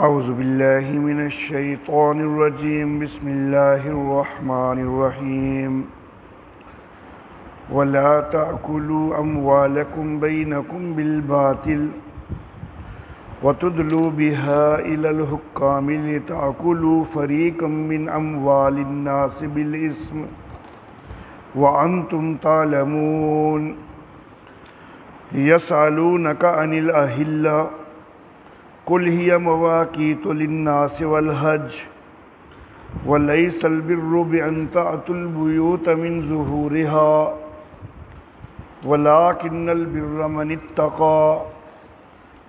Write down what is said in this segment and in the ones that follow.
اعوذ باللہ من الشیطان الرجیم بسم اللہ الرحمن الرحیم ولا تأکلوا اموالکم بینکم بالباطل وتدلوا بها إلى الحکام لتأکلوا فریقا من اموال الناس بالاسم وانتم تعلمون یسألونک عن الأہلہ قل هي مواقيت للناس والحج وليس البر بأن تأتوا البيوت من ظهورها ولكن البر من اتقى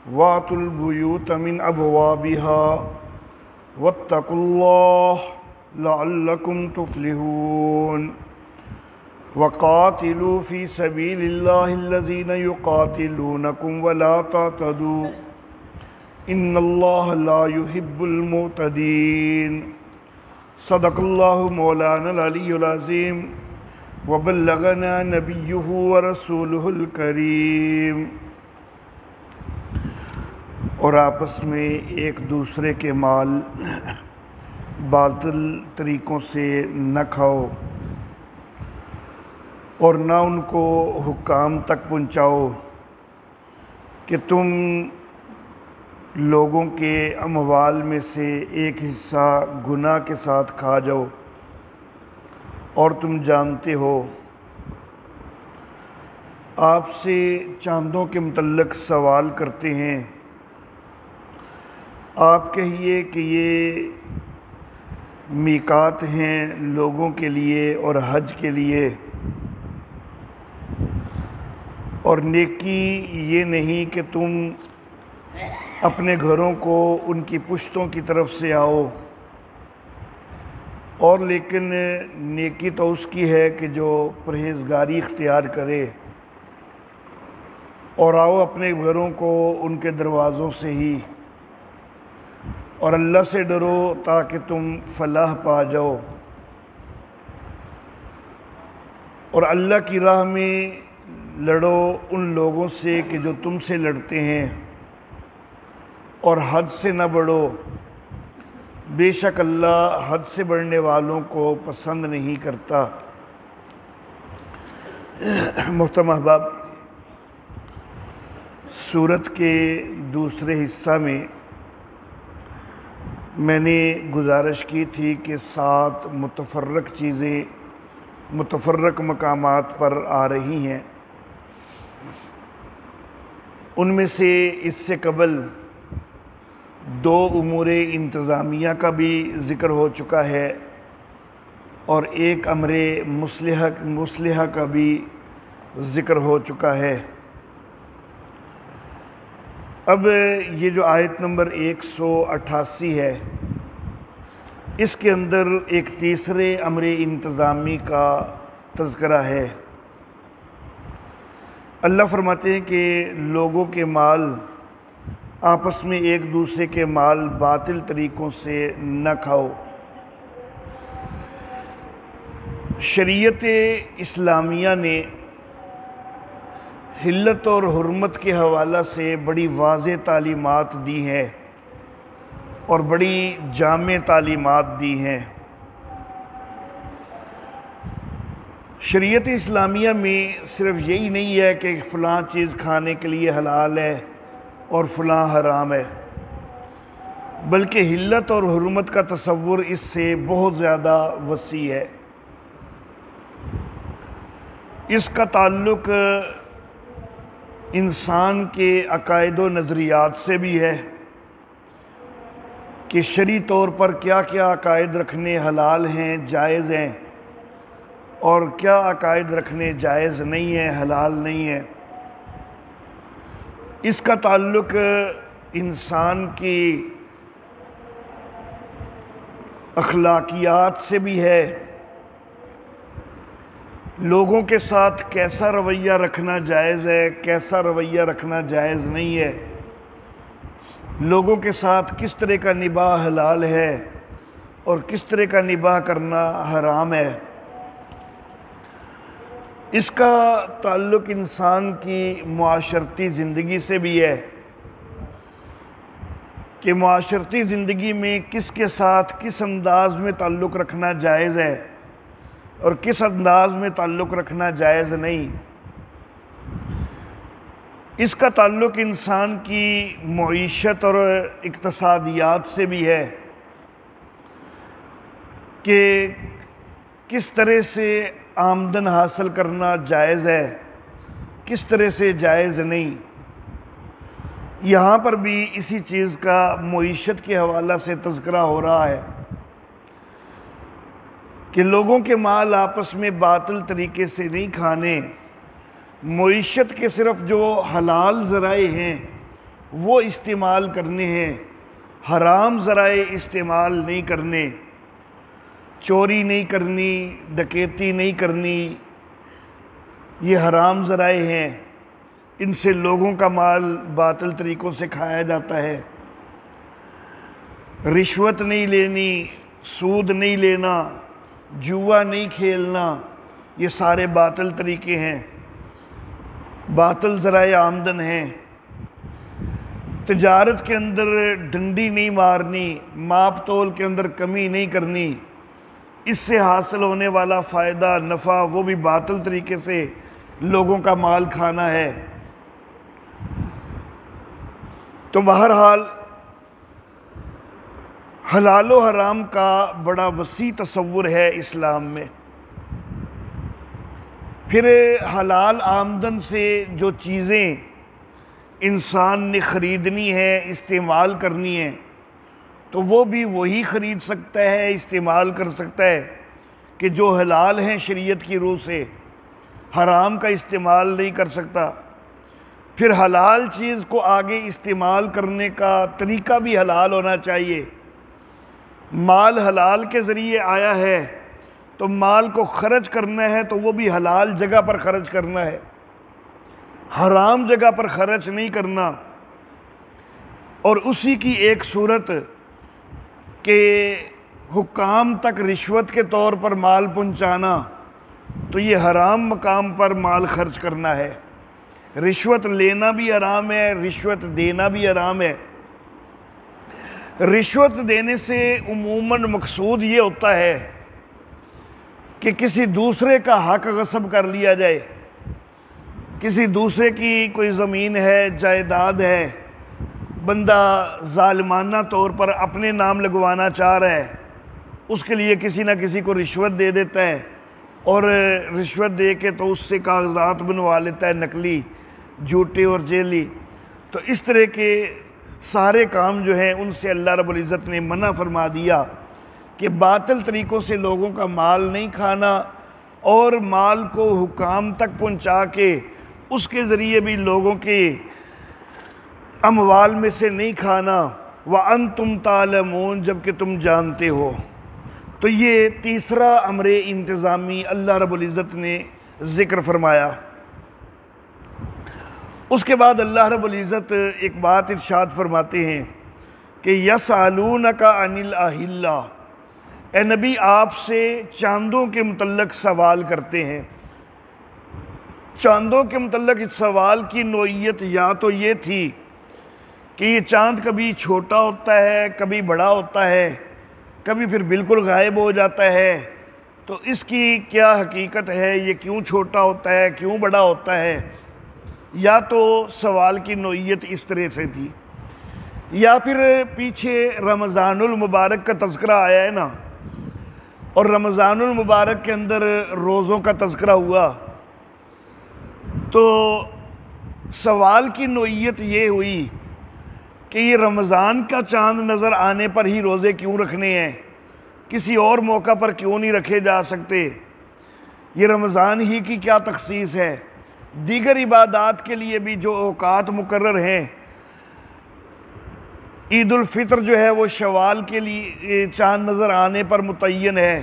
وأتوا البيوت من أبوابها واتقوا الله لعلكم تفلحون وقاتلوا في سبيل الله الذين يقاتلونكم ولا تعتدوا ان اللہ لا يحب المعتدین صدق اللہ مولانا العلی العظیم وبلغنا نبیہ ورسولہ الکریم۔ اور آپس میں ایک دوسرے کے مال باطل طریقوں سے نہ کھاؤ اور نہ ان کو حکام تک پہنچاؤ کہ تم لوگوں کے اموال میں سے ایک حصہ گناہ کے ساتھ کھا جاؤ اور تم جانتے ہو۔ آپ سے چاندوں کے متعلق سوال کرتے ہیں، آپ کہیے کہ یہ میقات ہیں لوگوں کے لیے اور حج کے لیے، اور نیکی یہ نہیں کہ تم اپنے گھروں کو ان کی پشتوں کی طرف سے آؤ، اور لیکن نیکی تو اس کی ہے کہ جو پرہیزگاری اختیار کرے، اور آؤ اپنے گھروں کو ان کے دروازوں سے ہی، اور اللہ سے ڈرو تاکہ تم فلاح پا جاؤ، اور اللہ کی راہ میں لڑو ان لوگوں سے کہ جو تم سے لڑتے ہیں، اور حد سے نہ بڑھو، بے شک اللہ حد سے بڑھنے والوں کو پسند نہیں کرتا۔ محترم احباب، سورت کے دوسرے حصہ میں میں نے گزارش کی تھی کہ 7 متفرق چیزیں متفرق مقامات پر آ رہی ہیں۔ ان میں سے اس سے قبل 2 امور انتظامیہ کا بھی ذکر ہو چکا ہے، اور ایک امر مصلحہ کا بھی ذکر ہو چکا ہے۔ اب یہ جو آیت نمبر 188 ہے، اس کے اندر ایک تیسرے امر انتظامی کا تذکرہ ہے۔ اللہ فرماتے ہیں کہ لوگوں کے مال آپس میں ایک دوسرے کے مال باطل طریقوں سے نہ کھاؤ۔ شریعت اسلامیہ نے حلت اور حرمت کے حوالہ سے بڑی واضح تعلیمات دی ہیں اور بڑی جامع تعلیمات دی ہیں۔ شریعت اسلامیہ میں صرف یہی نہیں ہے کہ فلاں چیز کھانے کے لیے حلال ہے اور فلاں حرام ہے، بلکہ حلت اور حرمت کا تصور اس سے بہت زیادہ وسیع ہے۔ اس کا تعلق انسان کے عقائد و نظریات سے بھی ہے کہ شرعی طور پر کیا کیا عقائد رکھنے حلال ہیں، جائز ہیں، اور کیا عقائد رکھنے جائز نہیں ہیں، حلال نہیں ہیں۔ اس کا تعلق انسان کی اخلاقیات سے بھی ہے، لوگوں کے ساتھ کیسا رویہ رکھنا جائز ہے، کیسا رویہ رکھنا جائز نہیں ہے، لوگوں کے ساتھ کس طرح کا نباہ حلال ہے اور کس طرح کا نباہ کرنا حرام ہے۔ اس کا تعلق انسان کی معاشرتی زندگی سے بھی ہے کہ معاشرتی زندگی میں کس کے ساتھ کس انداز میں تعلق رکھنا جائز ہے اور کس انداز میں تعلق رکھنا جائز نہیں۔ اس کا تعلق انسان کی معیشت اور اقتصادیات سے بھی ہے کہ کس طرح سے آمدن حاصل کرنا جائز ہے، کس طرح سے جائز نہیں۔ یہاں پر بھی اسی چیز کا معیشت کے حوالہ سے تذکرہ ہو رہا ہے کہ لوگوں کے مال آپس میں باطل طریقے سے نہیں کھانے، معیشت کے صرف جو حلال ذرائع ہیں وہ استعمال کرنے ہیں، حرام ذرائع استعمال نہیں کرنے، چوری نہیں کرنی، ڈکیتی نہیں کرنی، یہ حرام ذرائع ہیں، ان سے لوگوں کا مال باطل طریقوں سے کھایا جاتا ہے۔ رشوت نہیں لینی، سود نہیں لینا، جوا نہیں کھیلنا، یہ سارے باطل طریقے ہیں، باطل ذرائع آمدن ہیں۔ تجارت کے اندر ڈنڈی نہیں مارنی، ماپ تول کے اندر کمی نہیں کرنی، اس سے حاصل ہونے والا فائدہ نفع وہ بھی باطل طریقے سے لوگوں کا مال کھانا ہے۔ تو بہرحال حلال و حرام کا بڑا وسیع تصور ہے اسلام میں۔ پھر حلال آمدن سے جو چیزیں انسان نے خریدنی ہے، استعمال کرنی ہے، تو وہ بھی وہی خرید سکتا ہے، استعمال کر سکتا ہے کہ جو حلال ہیں شریعت کی روح سے، حرام کا استعمال نہیں کر سکتا۔ پھر حلال چیز کو آگے استعمال کرنے کا طریقہ بھی حلال ہونا چاہیے۔ مال حلال کے ذریعے آیا ہے تو مال کو خرچ کرنا ہے تو وہ بھی حلال جگہ پر خرچ کرنا ہے، حرام جگہ پر خرچ نہیں کرنا۔ اور اسی کی ایک صورت کہ حکام تک رشوت کے طور پر مال پہنچانا، تو یہ حرام مقام پر مال خرچ کرنا ہے۔ رشوت لینا بھی حرام ہے، رشوت دینا بھی حرام ہے۔ رشوت دینے سے عموماً مقصود یہ ہوتا ہے کہ کسی دوسرے کا حق غصب کر لیا جائے، کسی دوسرے کی کوئی زمین ہے، جائیداد ہے، بندہ ظالمانہ طور پر اپنے نام لگوانا چاہ رہا ہے، اس کے لیے کسی نہ کسی کو رشوت دے دیتا ہے اور رشوت دے کے تو اس سے کاغذات بنوا لیتا ہے نقلی، جھوٹے اور جعلی۔ تو اس طرح کے سارے کام جو ہیں ان سے اللہ رب العزت نے منع فرما دیا کہ باطل طریقوں سے لوگوں کا مال نہیں کھانا اور مال کو حکام تک پہنچا کے اس کے ذریعے بھی لوگوں کے اموال میں سے نہیں کھانا۔ وَأَنْتُمْ تَعْلَمُونَ، جبکہ تم جانتے ہو۔ تو یہ تیسرا امر انتظامی اللہ رب العزت نے ذکر فرمایا۔ اس کے بعد اللہ رب العزت ایک بات ارشاد فرماتے ہیں کہ یسألونک عن الأہلہ، اے نبی آپ سے چاندوں کے متعلق سوال کرتے ہیں۔ چاندوں کے متعلق اس سوال کی نوعیت یا تو یہ تھی کہ یہ چاند کبھی چھوٹا ہوتا ہے، کبھی بڑا ہوتا ہے، کبھی پھر بالکل غائب ہو جاتا ہے، تو اس کی کیا حقیقت ہے، یہ کیوں چھوٹا ہوتا ہے، کیوں بڑا ہوتا ہے۔ یا تو سوال کی نوعیت اس طرح سے تھی، یا پھر پیچھے رمضان المبارک کا تذکرہ آیا ہے نا، اور رمضان المبارک کے اندر روزوں کا تذکرہ ہوا، تو سوال کی نوعیت یہ ہوئی کہ یہ رمضان کا چاند نظر آنے پر ہی روزے کیوں رکھنے ہیں، کسی اور موقع پر کیوں نہیں رکھے جا سکتے، یہ رمضان ہی کی کیا تخصیص ہے۔ دیگر عبادات کے لیے بھی جو اوقات مقرر ہیں، عید الفطر جو ہے وہ شوال کے لیے چاند نظر آنے پر متعین ہے،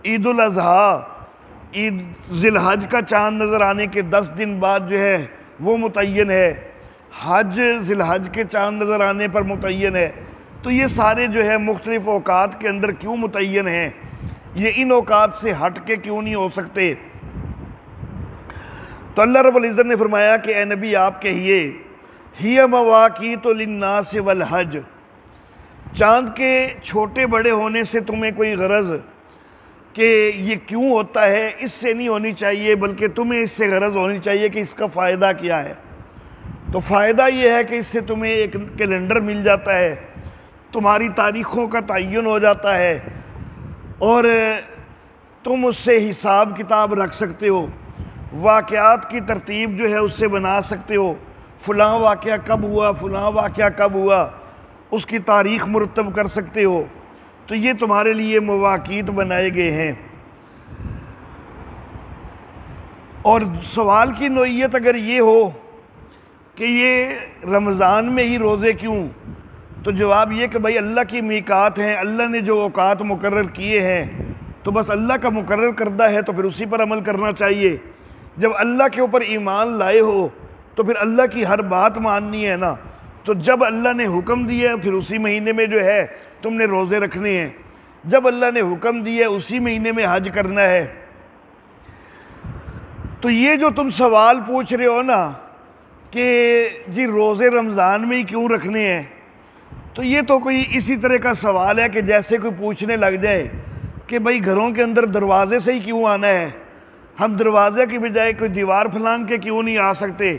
عید الاضحیٰ عید ذی الحج کا چاند نظر آنے کے 10 دن بعد جو ہے وہ متعین ہے، حج ذی الحج کے چاند نظر آنے پر متعین ہے۔ تو یہ سارے جو ہے مختلف اوقات کے اندر کیوں متعین ہیں، یہ ان اوقات سے ہٹ کے کیوں نہیں ہو سکتے۔ تو اللہ رب العزت نے فرمایا کہ اے نبی آپ کہیے ہی مواقیت للناس والحج، چاند کے چھوٹے بڑے ہونے سے تمہیں کوئی غرض کہ یہ کیوں ہوتا ہے اس سے نہیں ہونی چاہیے، بلکہ تمہیں اس سے غرض ہونی چاہیے کہ اس کا فائدہ کیا ہے۔ تو فائدہ یہ ہے کہ اس سے تمہیں ایک کیلنڈر مل جاتا ہے، تمہاری تاریخوں کا تعین ہو جاتا ہے، اور تم اس سے حساب کتاب رکھ سکتے ہو، واقعات کی ترتیب جو ہے اس سے بنا سکتے ہو، فلاں واقعہ کب ہوا، فلاں واقعہ کب ہوا، اس کی تاریخ مرتب کر سکتے ہو۔ تو یہ تمہارے لیے مواقیت بنائے گئے ہیں۔ اور سوال کی نوعیت اگر یہ ہو کہ یہ رمضان میں ہی روزے کیوں، تو جواب یہ کہ بھائی اللہ کی میقات ہیں، اللہ نے جو اوقات مقرر کیے ہیں تو بس اللہ کا مقرر کردہ ہے تو پھر اسی پر عمل کرنا چاہیے۔ جب اللہ کے اوپر ایمان لائے ہو تو پھر اللہ کی ہر بات ماننی ہے نا، تو جب اللہ نے حکم دیا ہے پھر اسی مہینے میں جو ہے تم نے روزے رکھنے ہیں، جب اللہ نے حکم دیا ہے اسی مہینے میں حج کرنا ہے۔ تو یہ جو تم سوال پوچھ رہے ہو نا کہ جی روزے رمضان میں ہی کیوں رکھنے ہیں، تو یہ تو کوئی اسی طرح کا سوال ہے کہ جیسے کوئی پوچھنے لگ جائے کہ بھائی گھروں کے اندر دروازے سے ہی کیوں آنا ہے، ہم دروازے کی بجائے کوئی دیوار پھلانگ کے کیوں نہیں آ سکتے۔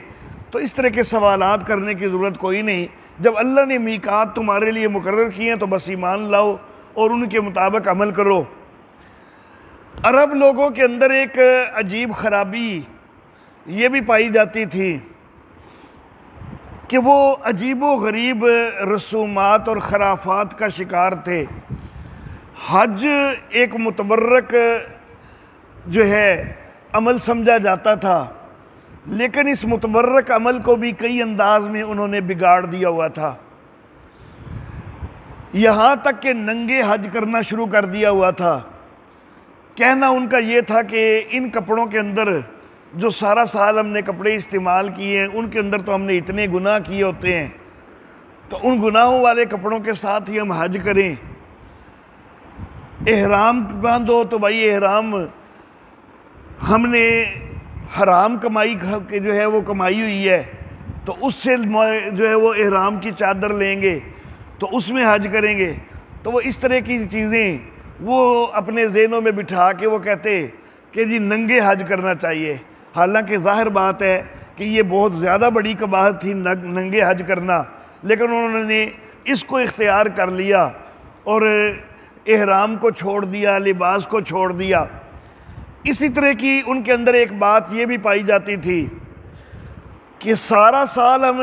تو اس طرح کے سوالات کرنے کی ضرورت کوئی نہیں۔ جب اللہ نے میقات تمہارے لیے مقرر کیے ہیں تو بس ایمان لاؤ اور ان کے مطابق عمل کرو۔ عرب لوگوں کے اندر ایک عجیب خرابی یہ بھی پائی جاتی تھی کہ وہ عجیب و غریب رسومات اور خرافات کا شکار تھے۔ حج ایک متبرک جو ہے عمل سمجھا جاتا تھا، لیکن اس متبرک عمل کو بھی کئی انداز میں انہوں نے بگاڑ دیا ہوا تھا، یہاں تک کہ ننگے حج کرنا شروع کر دیا ہوا تھا۔ کہنا ان کا یہ تھا کہ ان کپڑوں کے اندر جو سارا سال ہم نے کپڑے استعمال کیے ہیں ان کے اندر تو ہم نے اتنے گناہ کیے ہوتے ہیں، تو ان گناہوں والے کپڑوں کے ساتھ ہی ہم حج کریں۔ احرام باندھو تو بھائی احرام ہم نے حرام کمائی کے جو ہے وہ کمائی ہوئی ہے تو اس سے جو ہے وہ احرام کی چادر لیں گے تو اس میں حج کریں گے۔ تو وہ اس طرح کی چیزیں وہ اپنے ذہنوں میں بٹھا کے وہ کہتے کہ جی ننگے حج کرنا چاہیے، حالانکہ ظاہر بات ہے کہ یہ بہت زیادہ بڑی قباحت تھی ننگے حج کرنا، لیکن انہوں نے اس کو اختیار کر لیا اور احرام کو چھوڑ دیا، لباس کو چھوڑ دیا۔ اسی طرح کی ان کے اندر ایک بات یہ بھی پائی جاتی تھی کہ سارا سال ہم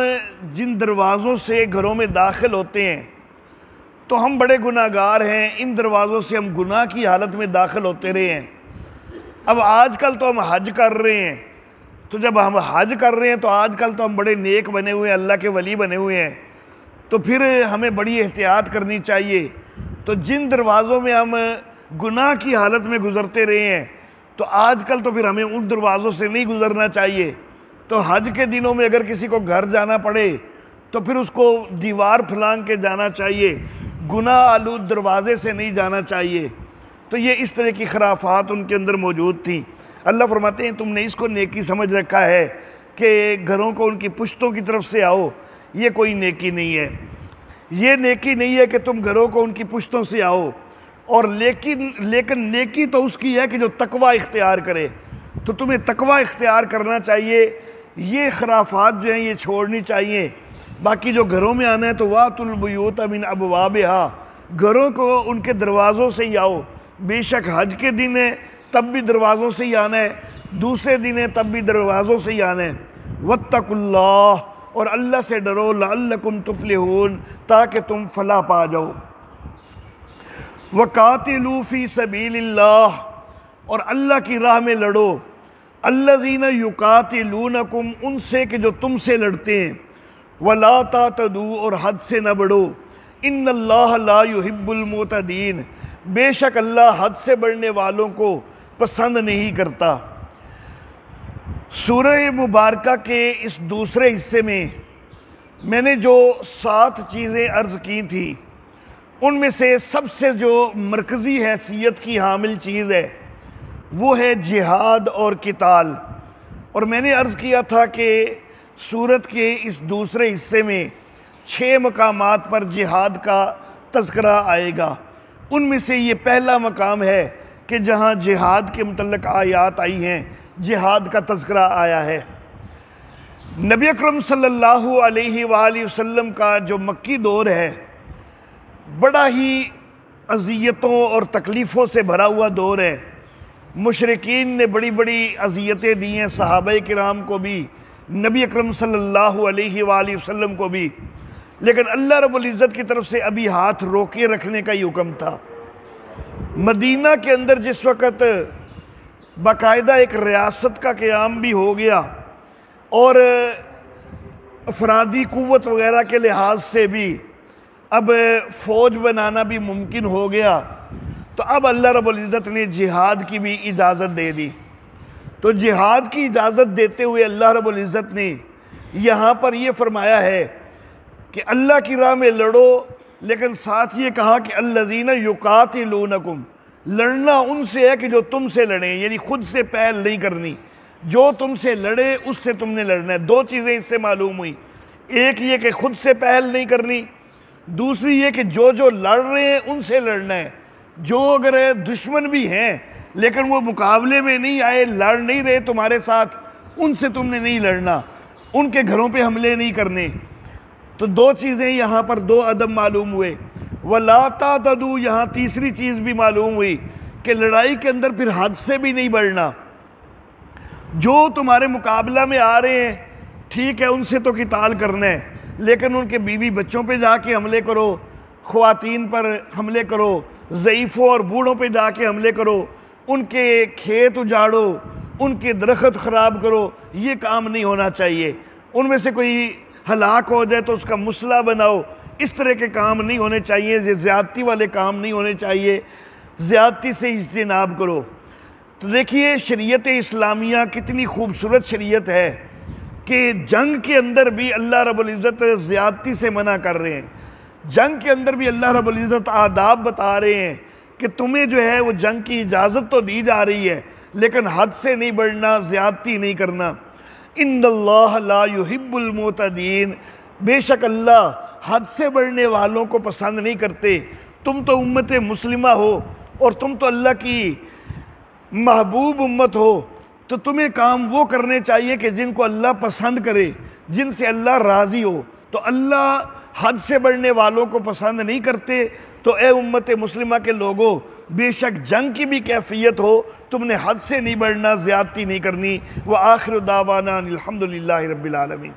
جن دروازوں سے گھروں میں داخل ہوتے ہیں تو ہم بڑے گناہ گار ہیں، ان دروازوں سے ہم گناہ کی حالت میں داخل ہوتے رہے ہیں۔ اب آج کل تو ہم حج کر رہے ہیں، تو جب ہم حج کر رہے ہیں تو آج کل تو ہم بڑے نیک بنے ہوئے ہیں، اللہ کے ولی بنے ہوئے ہیں، تو پھر ہمیں بڑی احتیاط کرنی چاہیے۔ تو جن دروازوں میں ہم گناہ کی حالت میں گزرتے رہے ہیں تو آج کل تو پھر ہمیں ان دروازوں سے نہیں گزرنا چاہیے۔ تو حج کے دنوں میں اگر کسی کو گھر جانا پڑے تو پھر اس کو دیوار پھلانگ کے جانا چاہیے، گناہ آلود دروازے سے نہیں جانا چاہیے۔ تو یہ اس طرح کی خرافات ان کے اندر موجود تھیں۔ اللہ فرماتے ہیں تم نے اس کو نیکی سمجھ رکھا ہے کہ گھروں کو ان کی پشتوں کی طرف سے آؤ، یہ کوئی نیکی نہیں ہے۔ یہ نیکی نہیں ہے کہ تم گھروں کو ان کی پشتوں سے آؤ، اور لیکن نیکی تو اس کی ہے کہ جو تقوی اختیار کرے۔ تو تمہیں تقوی اختیار کرنا چاہیے، یہ خرافات جو ہیں یہ چھوڑنی چاہیے۔ باقی جو گھروں میں آنا ہے تو وَأْتُوا الْبُيُوتَ مِنْ أَبْوَابِهَا، گھروں کو ان کے دروازوں سے ہی آؤ۔ بے شک حج کے دن ہے تب بھی دروازوں سے ہی آنا ہے، دوسرے دن ہے تب بھی دروازوں سے ہی آنا ہے۔ وَاتَّقُوا اللَّهَ، اور اللہ سے ڈرو، لَعَلَّكُمْ تُفْلِحُونَ، تاکہ تم فلاح پا جاؤ۔ وَقَاتِلُوا فِي سَبِيلِ اللَّهِ، اور اللہ کی راہ میں لڑو۔ الَّذِينَ يُقَاتِلُونَكُمْ، ان سے کہ جو تم سے لڑتے ہیں۔ وَلَا تَعْتَدُوا، اور حد سے نہ بڑھو۔ إِنَّ اللَّهَ لَا يُحِبُّ الْمُعْتَدِينَ، بے شک اللہ حد سے بڑھنے والوں کو پسند نہیں کرتا۔ سورہ مبارکہ کے اس دوسرے حصے میں نے جو 7 چیزیں عرض کی تھی ان میں سے سب سے جو مرکزی حیثیت کی حامل چیز ہے وہ ہے جہاد اور قتال۔ اور میں نے عرض کیا تھا کہ سورت کے اس دوسرے حصے میں 6 مقامات پر جہاد کا تذکرہ آئے گا۔ ان میں سے یہ پہلا مقام ہے کہ جہاں جہاد کے متعلق آیات آئی ہیں، جہاد کا تذکرہ آیا ہے۔ نبی اکرم صلی اللہ علیہ وآلہ وسلم کا جو مکی دور ہے بڑا ہی اذیتوں اور تکلیفوں سے بھرا ہوا دور ہے۔ مشرکین نے بڑی بڑی اذیتیں دی ہیں صحابہ کرام کو بھی، نبی اکرم صلی اللہ علیہ وآلہ وسلم کو بھی، لیکن اللہ رب العزت کی طرف سے ابھی ہاتھ روکے رکھنے کا ہی حکم تھا۔ مدینہ کے اندر جس وقت باقاعدہ ایک ریاست کا قیام بھی ہو گیا اور افرادی قوت وغیرہ کے لحاظ سے بھی اب فوج بنانا بھی ممکن ہو گیا، تو اب اللہ رب العزت نے جہاد کی بھی اجازت دے دی۔ تو جہاد کی اجازت دیتے ہوئے اللہ رب العزت نے یہاں پر یہ فرمایا ہے کہ اللہ کی راہ میں لڑو، لیکن ساتھ یہ کہا کہ الذین یقاتلونکم، لڑنا ان سے ہے کہ جو تم سے لڑیں، یعنی خود سے پہل نہیں کرنی، جو تم سے لڑے اس سے تم نے لڑنا ہے۔ دو چیزیں اس سے معلوم ہوئی، ایک یہ کہ خود سے پہل نہیں کرنی، دوسری یہ کہ جو لڑ رہے ہیں ان سے لڑنا ہے۔ جو اگر دشمن بھی ہیں لیکن وہ مقابلے میں نہیں آئے، لڑ نہیں رہے تمہارے ساتھ، ان سے تم نے نہیں لڑنا، ان کے گھروں پہ حملے نہیں کرنے۔ تو دو چیزیں یہاں پر دو ادب معلوم ہوئے۔ وَلَا تَعْتَدُوا، یہاں تیسری چیز بھی معلوم ہوئی کہ لڑائی کے اندر پھر حد سے بھی نہیں بڑھنا۔ جو تمہارے مقابلہ میں آ رہے ہیں ٹھیک ہے، ان سے تو قتال کرنا ہے، لیکن ان کے بیوی بچوں پہ جا کے حملے کرو، خواتین پر حملے کرو، ضعیفوں اور بوڑھوں پہ جا کے حملے کرو، ان کے کھیت اجاڑو، ان کے درخت خراب کرو، یہ کام نہیں ہونا چاہیے۔ ان میں سے کوئی ہلاک ہو جائے تو اس کا مسئلہ بناؤ، اس طرح کے کام نہیں ہونے چاہیے، یہ زیادتی والے کام نہیں ہونے چاہیے، زیادتی سے اجتناب کرو۔ تو دیکھیے شریعت اسلامیہ کتنی خوبصورت شریعت ہے کہ جنگ کے اندر بھی اللہ رب العزت زیادتی سے منع کر رہے ہیں، جنگ کے اندر بھی اللہ رب العزت آداب بتا رہے ہیں کہ تمہیں جو ہے وہ جنگ کی اجازت تو دی جا رہی ہے لیکن حد سے نہیں بڑھنا، زیادتی نہیں کرنا۔ ان اللہ لا یحب المعتدین، بے شک اللہ حد سے بڑھنے والوں کو پسند نہیں کرتے۔ تم تو امت مسلمہ ہو اور تم تو اللہ کی محبوب امت ہو، تو تمہیں کام وہ کرنے چاہیے کہ جن کو اللہ پسند کرے، جن سے اللہ راضی ہو۔ تو اللہ حد سے بڑھنے والوں کو پسند نہیں کرتے، تو اے امت مسلمہ کے لوگوں، بے شک جنگ کی بھی کیفیت ہو، تم نے حد سے نہیں بڑھنا، زیادتی نہیں کرنی۔ وآخر دعوانا الحمدللہ رب العالمین۔